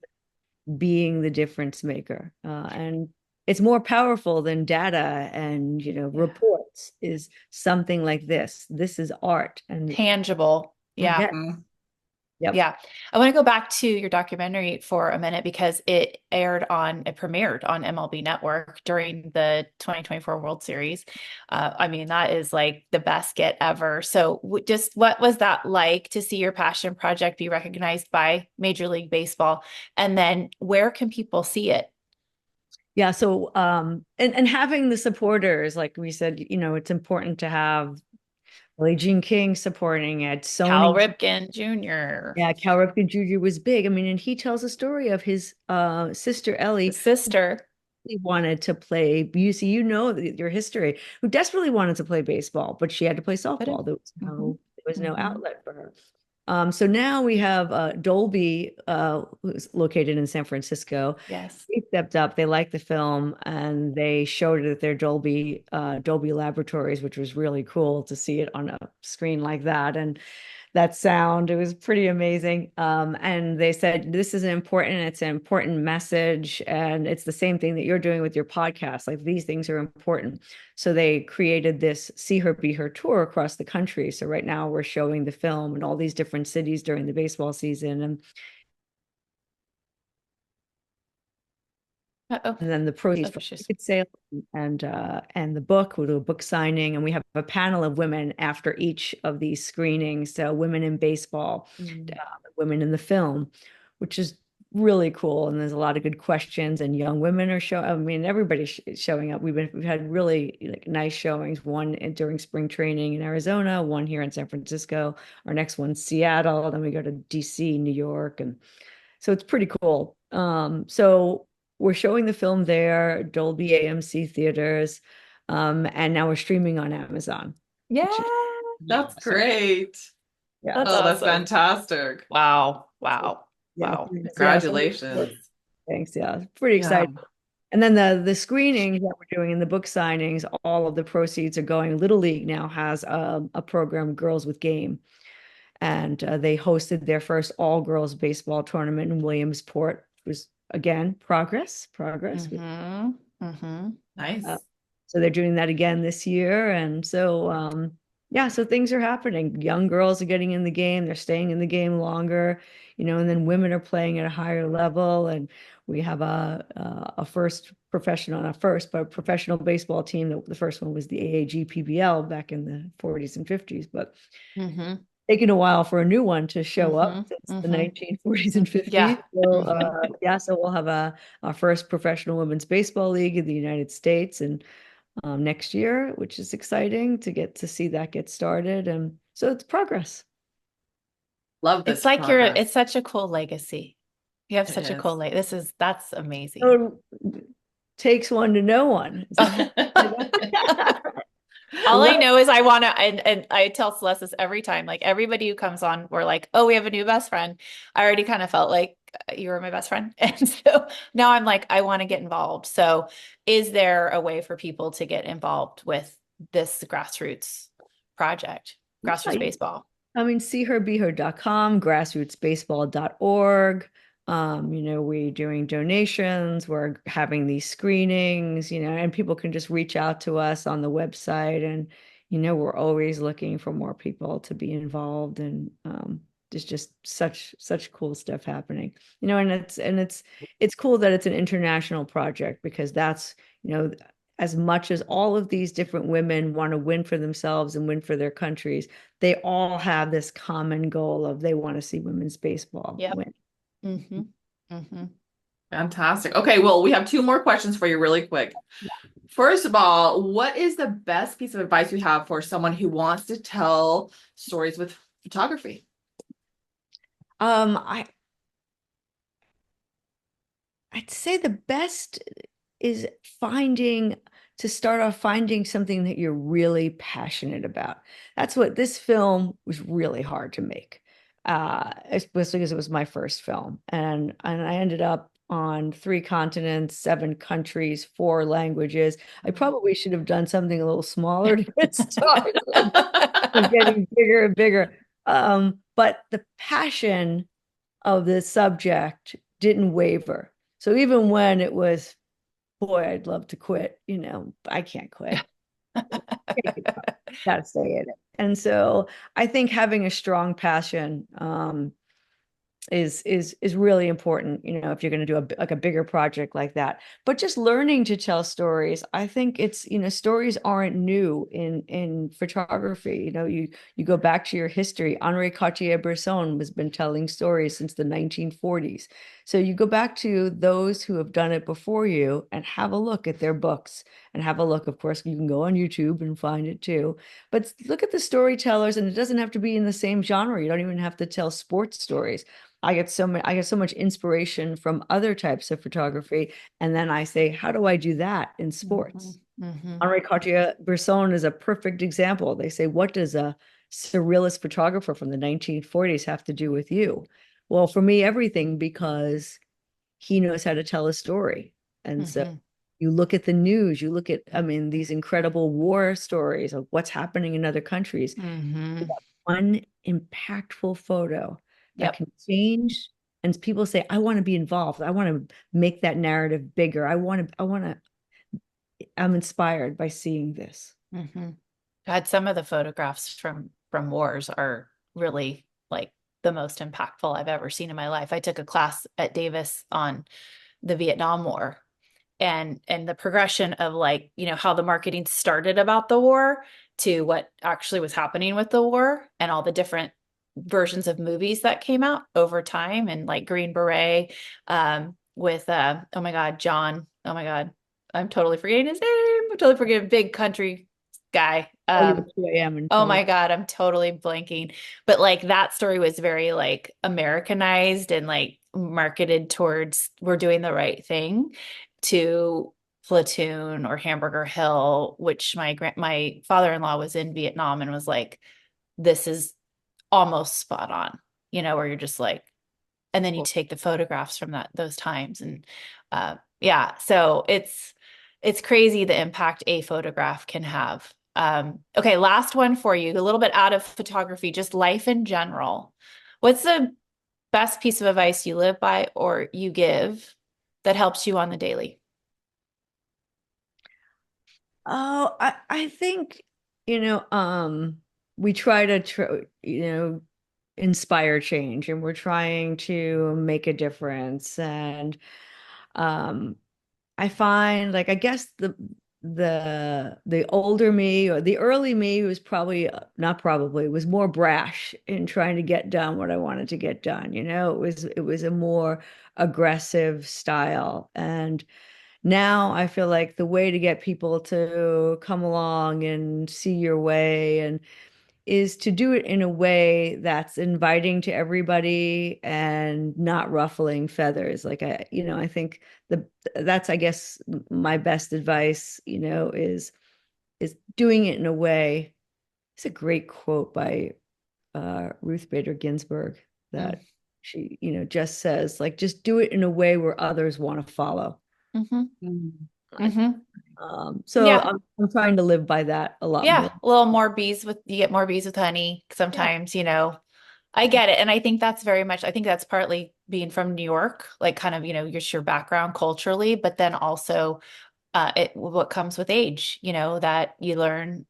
being the difference maker. And it's more powerful than data and, Yeah. reports is something like this. This is art. And Tangible. Yeah. yes, Hmm. Yep. Yeah. I want to go back to your documentary for a minute because it premiered on MLB Network during the 2024 World Series. I mean, that is like the best get ever. So just what was that like to see your passion project be recognized by Major League Baseball? And then where can people see it? Yeah, so and having the supporters, like we said, it's important to have Billie Jean King supporting it, Cal Sony. Ripken Jr., Yeah, Cal Ripken Jr. was big. I mean, and he tells a story of his sister his Ellie, who sister. desperately wanted to play. Your history, who desperately wanted to play baseball, but she had to play Couldn't. softball. Hmm. There was no Hmm. outlet for her. So now we have Dolby, who's located in San Francisco. Yes. They stepped up. They liked the film, and they showed it at their Dolby laboratories, which was really cool to see it on a screen like that. And that sound, it was pretty amazing. And they said this is it's an important message, and it's the same thing that you're doing with your podcast. Like, these things are important. So they created this See Her Be Her tour across the country. So right now we're showing the film in all these different cities during the baseball season. Uh-oh. And then the proceeds Oh, from she's ticket sales and the book, we'll do a book signing, and we have a panel of women after each of these screenings. So women in baseball, mm. women in the film, which is really cool. And there's a lot of good questions, and young women are showing. I mean, everybody's showing up. We've had really like nice showings. One during spring training in Arizona, one here in San Francisco. Our next one's Seattle. Then we go to DC, New York, and so it's pretty cool. So we're showing the film there, Dolby AMC theaters, and now we're streaming on Amazon, Yeah, which is That's awesome. great. Yeah. that's Oh, that's awesome. fantastic. Wow. So, Wow. yeah. Wow. Yeah. Congratulations. Thanks. Yeah. Pretty Yeah. excited. And then the screenings that we're doing and the book signings, all of the proceeds are going. Little League now has a program, Girls with Game, and they hosted their first all girls baseball tournament in Williamsport. It was again progress. Mm-hmm. Mm-hmm. Uh, Nice. so they're doing that again this year, and so yeah, so things are happening. Young girls are getting in the game; they're staying in the game longer, and then women are playing at a higher level, and we have a first professional, not first, but professional baseball team. The first one was the AAG PBL back in the 40s and 50s, but Mm-hmm. taken a while for a new one to show Mm-hmm. up since the Mm-hmm. 1940s and 50s. Yeah. So yeah, so we'll have our first professional women's baseball league in the United States and next year, which is exciting to get to see that get started. And so it's progress. Love It's this like progress. it's such a cool legacy. You have It such a is. cool that's amazing. So it takes one to know one. Is that All I Love know is I want to, and I tell Celeste this every time, like everybody who comes on, we're like, oh, we have a new best friend. I already kind of felt like you were my best friend. And so now I'm like, I want to get involved. So is there a way for people to get involved with this grassroots project, grassroots it. baseball? I mean, seeherbeher.com, grassrootsbaseball.org. We're doing donations, we're having these screenings, and people can just reach out to us on the website. And, we're always looking for more people to be involved. And there's just such cool stuff happening. And it's cool that it's an international project because that's, as much as all of these different women want to win for themselves and win for their countries, they all have this common goal of they want to see women's baseball Yep. win. Mm-hmm. Mm-hmm. Fantastic. Okay, well, we have two more questions for you really quick. First of all, what is the best piece of advice you have for someone who wants to tell stories with photography? I I'd say the best is finding something that you're really passionate about. That's what this film was really hard to make. Especially because it was my first film. And I ended up on 3 continents, 7 countries, 4 languages. I probably should have done something a little smaller to get started and getting bigger and bigger. But the passion of the subject didn't waver. So even when it was, boy, I'd love to quit, I can't quit. Gotta stay in it. And so I think having a strong passion, is really important, if you're going to do like a bigger project like that. But just learning to tell stories, I think it's, stories aren't new in photography. You go back to your history. Henri Cartier-Bresson has been telling stories since the 1940s. So you go back to those who have done it before you and have a look at their books and have a look. Of course, you can go on YouTube and find it too. But look at the storytellers, and it doesn't have to be in the same genre. You don't even have to tell sports stories. I get so much inspiration from other types of photography. And then I say, how do I do that in sports? Henri Cartier-Bresson is a perfect example. They say, what does a surrealist photographer from the 1940s have to do with you? Well, for me, everything, because he knows how to tell a story. And so you look at the news, you look at, I mean, these incredible war stories of what's happening in other countries. One impactful photo that can change. And people say, I want to be involved. I want to make that narrative bigger. I'm inspired by seeing this. God, some of the photographs from wars are really like the most impactful I've ever seen in my life. I took a class at Davis on the Vietnam War and the progression of like, how the marketing started about the war to what actually was happening with the war and all the different versions of movies that came out over time, and like Green Beret with oh my God, John. Oh my God. I'm totally forgetting his name. I'm totally forgetting big country guy. Oh my God, I'm totally blanking. But like that story was very like Americanized and like marketed towards we're doing the right thing, to Platoon or Hamburger Hill, which my father-in-law was in Vietnam and was like, this is almost spot on, where you're just like, and then you take the photographs from those times. And yeah, so it's crazy the impact a photograph can have. Okay, last one for you, a little bit out of photography, just life in general. What's the best piece of advice you live by or you give that helps you on the daily? Oh, I think, we try to, inspire change, and we're trying to make a difference. And I find, like, I guess the older me, or the early me, was probably not probably was more brash in trying to get done what I wanted to get done. It was a more aggressive style. And now I feel like the way to get people to come along and see your way and is to do it in a way that's inviting to everybody and not ruffling feathers. Like, I think that's, I guess, my best advice, is doing it in a way. It's a great quote by Ruth Bader Ginsburg that she, just says, like, just do it in a way where others want to follow. So Yeah. I'm trying to live by that a lot more. A little more you get more bees with honey sometimes, I get it. And I think that's I think that's partly being from New York, like kind of, your background culturally, but then also what comes with age, that you learn,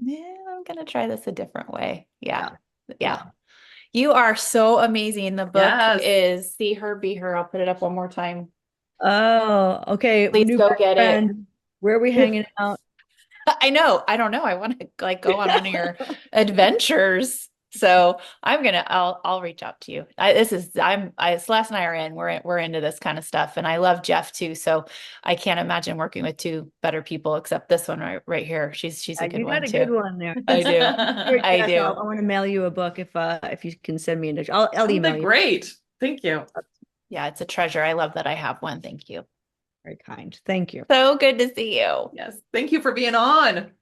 I'm going to try this a different way. Yeah. You are so amazing. The book is See Her, Be Her. I'll put it up one more time. Oh, okay. Please New go get it. friend. Where are we hanging out? I know. I don't know. I want to like go on one of your adventures. So I'll reach out to you. Celeste and I are we're into this kind of stuff, and I love Jeff too. So I can't imagine working with two better people except this one right here. She's a good one too. You got a good one there. I do. I do. I want to mail you a book if you can send me an. I'll email you. Great. Thank you. Yeah, it's a treasure. I love that I have one. Thank you. Very kind. Thank you. So good to see you. Yes. Thank you for being on.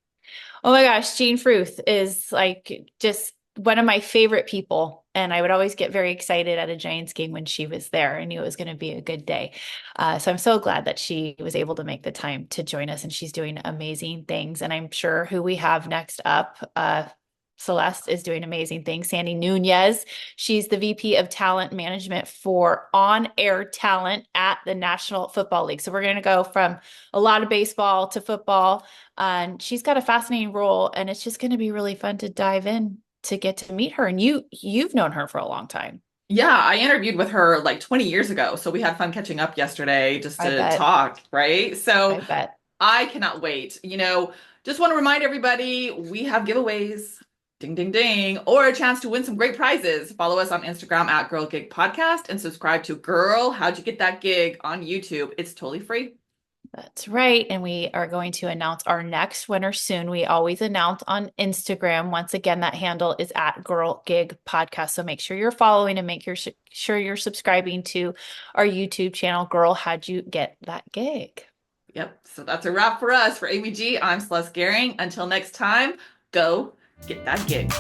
Oh my gosh, Jean Fruth is like just one of my favorite people. And I would always get very excited at a Giants game when she was there. I knew it was going to be a good day. So I'm so glad that she was able to make the time to join us, and she's doing amazing things. And I'm sure who we have next up, Celeste, is doing amazing things. Sandy Nunez, she's the VP of Talent Management for on-air talent at the National Football League. So we're going to go from a lot of baseball to football, and she's got a fascinating role, and it's just going to be really fun to dive in to get to meet her. And you've known her for a long time. Yeah, I interviewed with her like 20 years ago. So we had fun catching up yesterday just I to bet. talk, right? I So bet. I cannot wait. Just want to remind everybody we have giveaways, ding, ding, ding, or a chance to win some great prizes. Follow us on Instagram at Girl Gig Podcast and subscribe to Girl, How'd You Get That Gig on YouTube. It's totally free. That's right. And we are going to announce our next winner soon. We always announce on Instagram. Once again, that handle is at Girl Gig Podcast. So make sure you're following and sure you're subscribing to our YouTube channel, Girl, How'd You Get That Gig? Yep. So that's a wrap for us. For Amy G, I'm Celeste Gehring. Until next time, go get that gig.